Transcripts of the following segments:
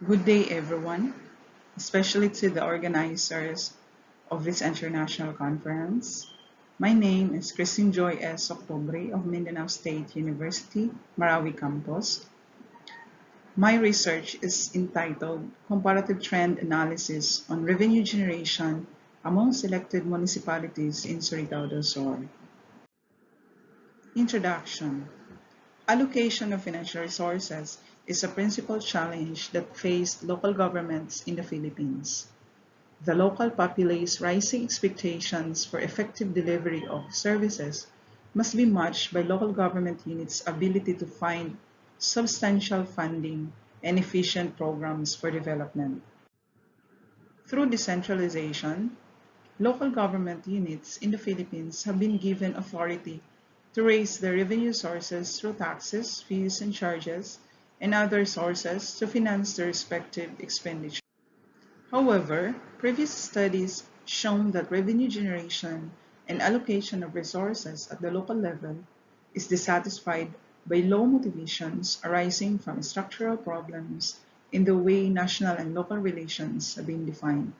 Good day, everyone, especially to the organizers of this international conference. My name is Christine Joy S. Octobre of Mindanao State University, Marawi campus. My research is entitled Comparative Trend Analysis on Revenue Generation among Selected Municipalities in Surigao del Sur. Introduction. Allocation of financial resources is a principal challenge that faced local governments in the Philippines. The local populace's rising expectations for effective delivery of services must be matched by local government units' ability to find substantial funding and efficient programs for development. Through decentralization, local government units in the Philippines have been given authority to raise their revenue sources through taxes, fees, and charges, and other sources to finance their respective expenditure. However, previous studies shown that revenue generation and allocation of resources at the local level is dissatisfied by low motivations arising from structural problems in the way national and local relations have been defined,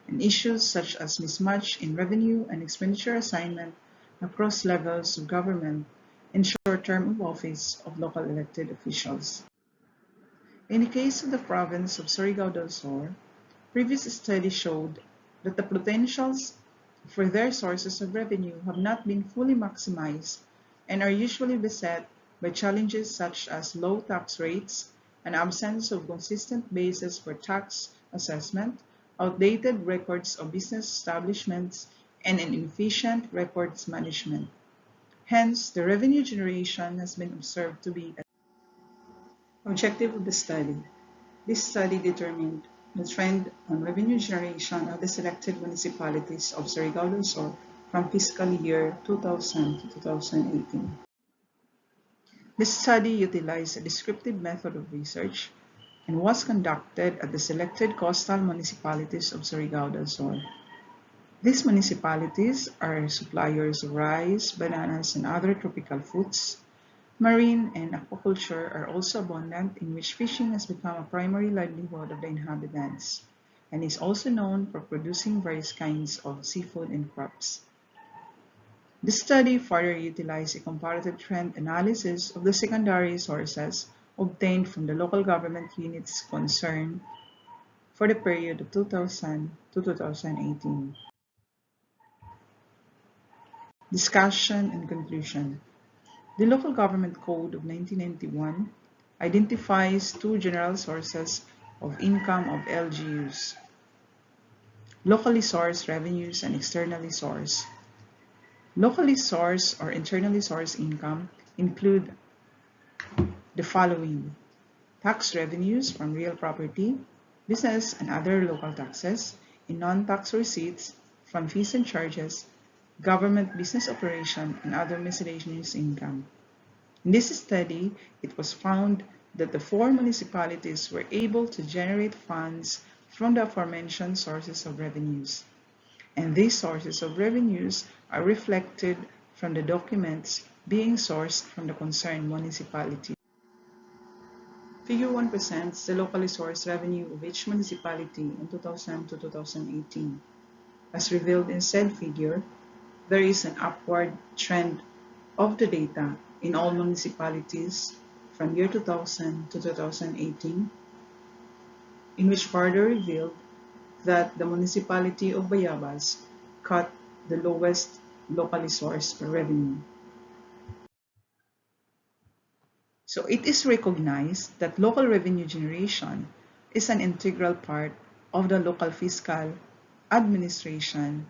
and issues such as mismatch in revenue and expenditure assignment across levels of government and short term of office of local elected officials. In the case of the province of Surigao del Sur, previous studies showed that the potentials for their sources of revenue have not been fully maximized and are usually beset by challenges such as low tax rates, an absence of consistent basis for tax assessment, outdated records of business establishments, and an inefficient records management. Hence, the revenue generation has been observed to be an objective of the study. This study determined the trend on revenue generation of the selected municipalities of Surigao del Sur from fiscal year 2000 to 2018. This study utilized a descriptive method of research and was conducted at the selected coastal municipalities of Surigao del Sur. These municipalities are suppliers of rice, bananas, and other tropical fruits. Marine and aquaculture are also abundant, in which fishing has become a primary livelihood of the inhabitants, and is also known for producing various kinds of seafood and crops. The study further utilized a comparative trend analysis of the secondary sources obtained from the local government units concerned for the period of 2000 to 2018. Discussion and conclusion. The Local Government Code of 1991 identifies two general sources of income of LGUs: locally sourced revenues and externally sourced. Locally sourced or internally sourced income include the following: tax revenues from real property, business and other local taxes, and non-tax receipts from fees and charges, government business operation, and other miscellaneous income. In this study, it was found that the four municipalities were able to generate funds from the aforementioned sources of revenues, and these sources of revenues are reflected from the documents being sourced from the concerned municipality. Figure 1 presents the locally sourced revenue of each municipality in 2000 to 2018. As revealed in said figure, there is an upward trend of the data in all municipalities from year 2000 to 2018, in which further revealed that the municipality of Bayabas cut the lowest locally sourced revenue. So it is recognized that local revenue generation is an integral part of the local fiscal administration,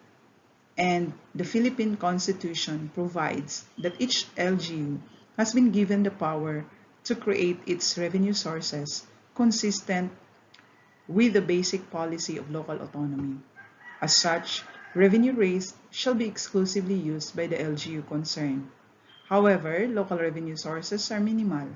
and the Philippine Constitution provides that each LGU has been given the power to create its revenue sources consistent with the basic policy of local autonomy. As such, revenue raised shall be exclusively used by the LGU concerned. However, local revenue sources are minimal.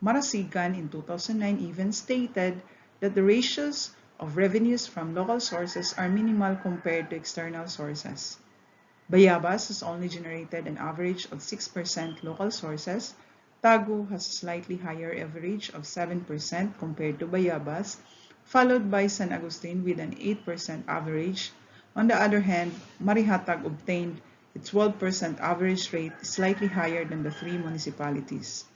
Marasigan in 2009 even stated that the ratios of revenues from local sources are minimal compared to external sources. Bayabas has only generated an average of 6% local sources, Tagu has a slightly higher average of 7% compared to Bayabas, followed by San Agustin with an 8% average. On the other hand, Marihatag obtained a 12% average rate, slightly higher than the three municipalities.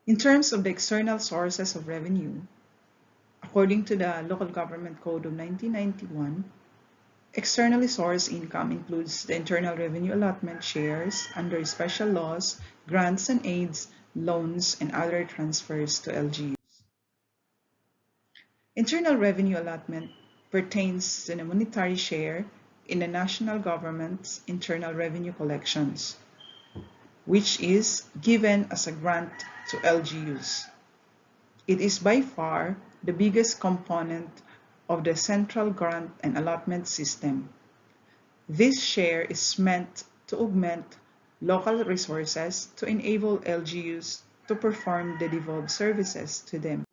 In terms of the external sources of revenue, according to the Local Government Code of 1991, externally sourced income includes the internal revenue allotment shares under special laws, grants and aids, loans, and other transfers to LGUs. Internal revenue allotment pertains to the monetary share in the national government's internal revenue collections, which is given as a grant to LGUs. It is by far the biggest component of the central grant and allotment system. This share is meant to augment local resources to enable LGUs to perform the devolved services to them.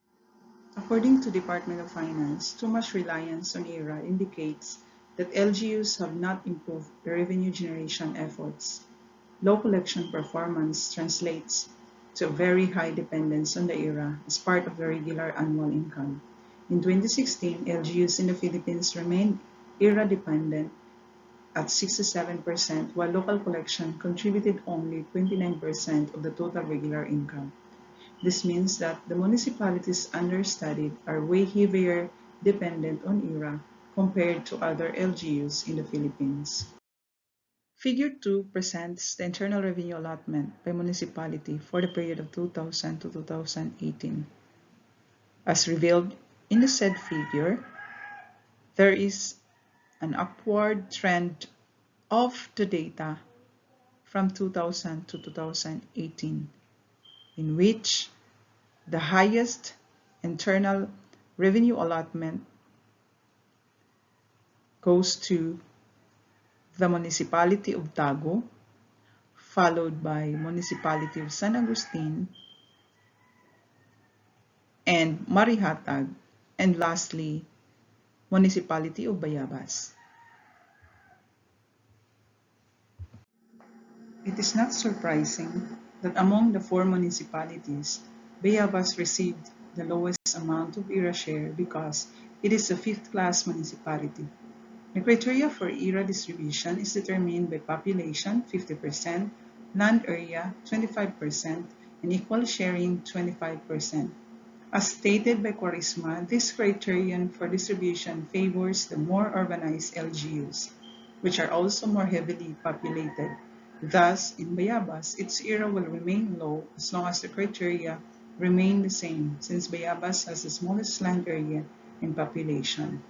According to Department of Finance, too much reliance on ERA indicates that LGUs have not improved their revenue generation efforts. Low collection performance translates to very high dependence on the ERA as part of the regular annual income. In 2016, LGUs in the Philippines remained ERA dependent at 67%, while local collection contributed only 29% of the total regular income. This means that the municipalities understudied are way heavier dependent on ERA compared to other LGUs in the Philippines. Figure 2 presents the internal revenue allotment by municipality for the period of 2000 to 2018. As revealed in the said figure, there is an upward trend of the data from 2000 to 2018, in which the highest internal revenue allotment goes to the municipality of Tago, followed by municipality of San Agustin and Marihatag, and lastly, municipality of Bayabas. It is not surprising that among the four municipalities, Bayabas received the lowest amount of ERA share because it is a fifth-class municipality. The criteria for ERA distribution is determined by population 50%, land area 25%, and equal sharing 25%. As stated by Quaresma, this criterion for distribution favors the more urbanized LGUs, which are also more heavily populated. Thus, in Bayabas, its ERA will remain low as long as the criteria remain the same, since Bayabas has the smallest land area and population.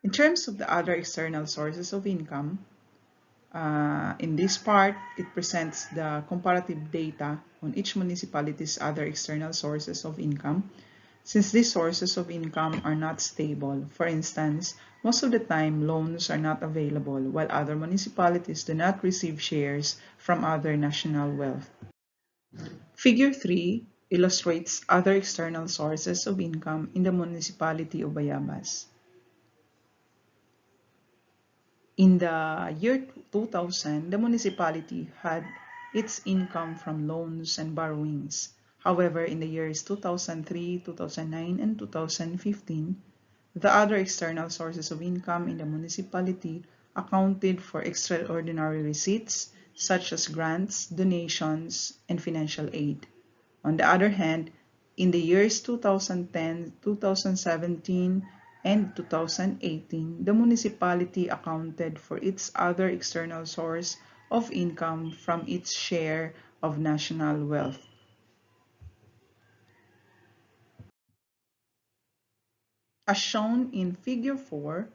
In terms of the other external sources of income, in this part, it presents the comparative data on each municipality's other external sources of income. Since these sources of income are not stable, for instance, most of the time loans are not available, while other municipalities do not receive shares from other national wealth. Figure 3 illustrates other external sources of income in the municipality of Bayabas. In the year 2000, the municipality had its income from loans and borrowings. However, in the years 2003, 2009, and 2015, the other external sources of income in the municipality accounted for extraordinary receipts such as grants, donations, and financial aid. On the other hand, in the years 2010, 2017, and 2018, the municipality accounted for its other external source of income from its share of national wealth. As shown in Figure 4,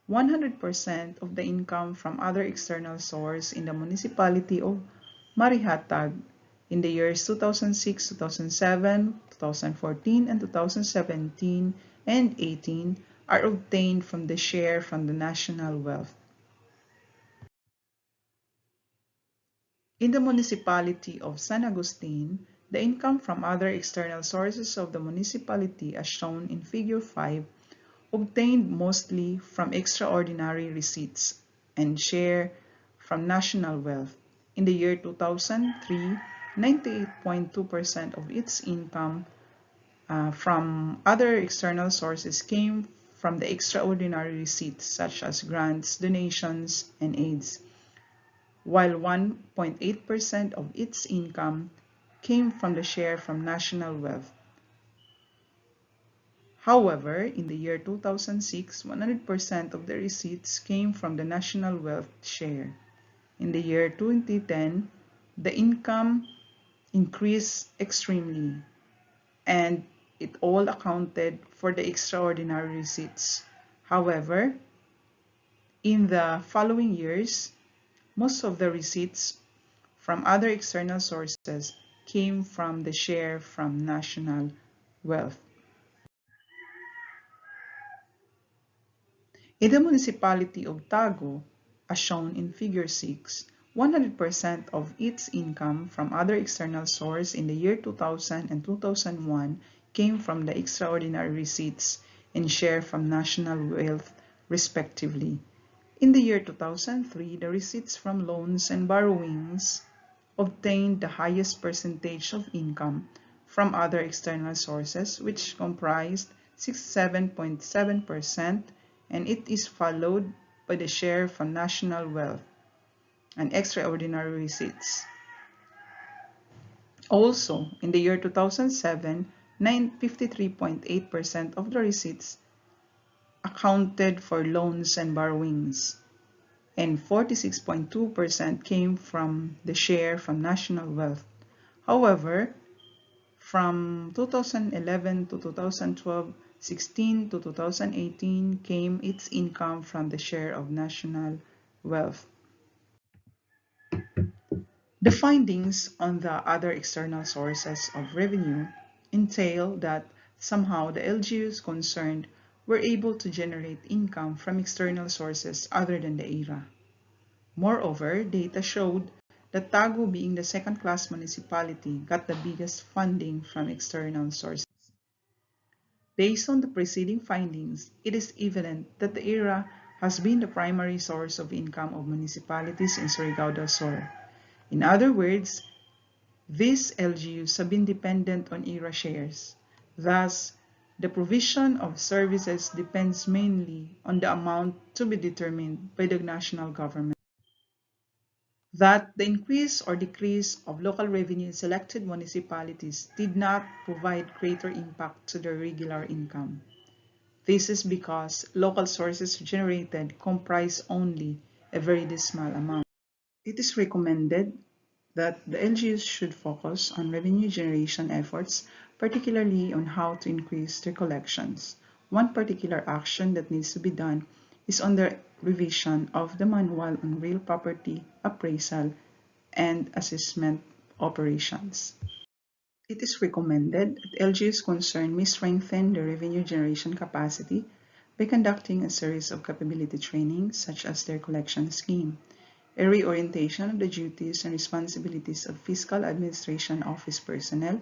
100% of the income from other external source in the municipality of Marihatag in the years 2006, 2007, 2014, and 2017 and 18 are obtained from the share from the national wealth. In the municipality of San Agustin, the income from other external sources of the municipality, as shown in Figure 5, obtained mostly from extraordinary receipts and share from national wealth. In the year 2003, 98.2% of its income from other external sources came from the extraordinary receipts such as grants, donations, and aids, while 1.8% of its income came from the share from national wealth. However, in the year 2006, 100% of the receipts came from the national wealth share. In the year 2010, the income increased extremely, and it all accounted for the extraordinary receipts. However, in the following years, most of the receipts from other external sources came from the share from national wealth. In the municipality of Tago, as shown in Figure 6, 100% of its income from other external sources in the year 2000 and 2001 came from the extraordinary receipts and share from national wealth, respectively. In the year 2003, the receipts from loans and borrowings obtained the highest percentage of income from other external sources, which comprised 67.7%, and it is followed by the share from national wealth and extraordinary receipts. Also, in the year 2007, 53.8% of the receipts accounted for loans and borrowings, and 46.2% came from the share from national wealth. However, from 2011 to 2012, 16 to 2018 came its income from the share of national wealth. The findings on the other external sources of revenue entail that somehow the LGUs concerned were able to generate income from external sources other than the ERA. Moreover, data showed that Tago, being the second-class municipality, got the biggest funding from external sources. Based on the preceding findings, it is evident that the ERA has been the primary source of income of municipalities in Surigao del Sur. In other words, these LGUs have been dependent on ERA shares. Thus, the provision of services depends mainly on the amount to be determined by the national government. That the increase or decrease of local revenue in selected municipalities did not provide greater impact to their regular income. This is because local sources generated comprise only a very dismal amount. It is recommended that the LGUs should focus on revenue generation efforts, particularly on how to increase their collections. One particular action that needs to be done is on the revision of the manual on real property appraisal and assessment operations. It is recommended that LGUs concerned may strengthen their revenue generation capacity by conducting a series of capability trainings such as their collection scheme. A reorientation of the duties and responsibilities of fiscal administration office personnel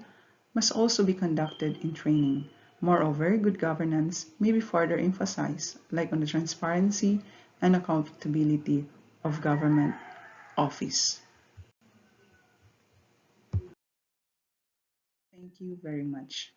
must also be conducted in training. Moreover, good governance may be further emphasized, like on the transparency and accountability of government office. Thank you very much.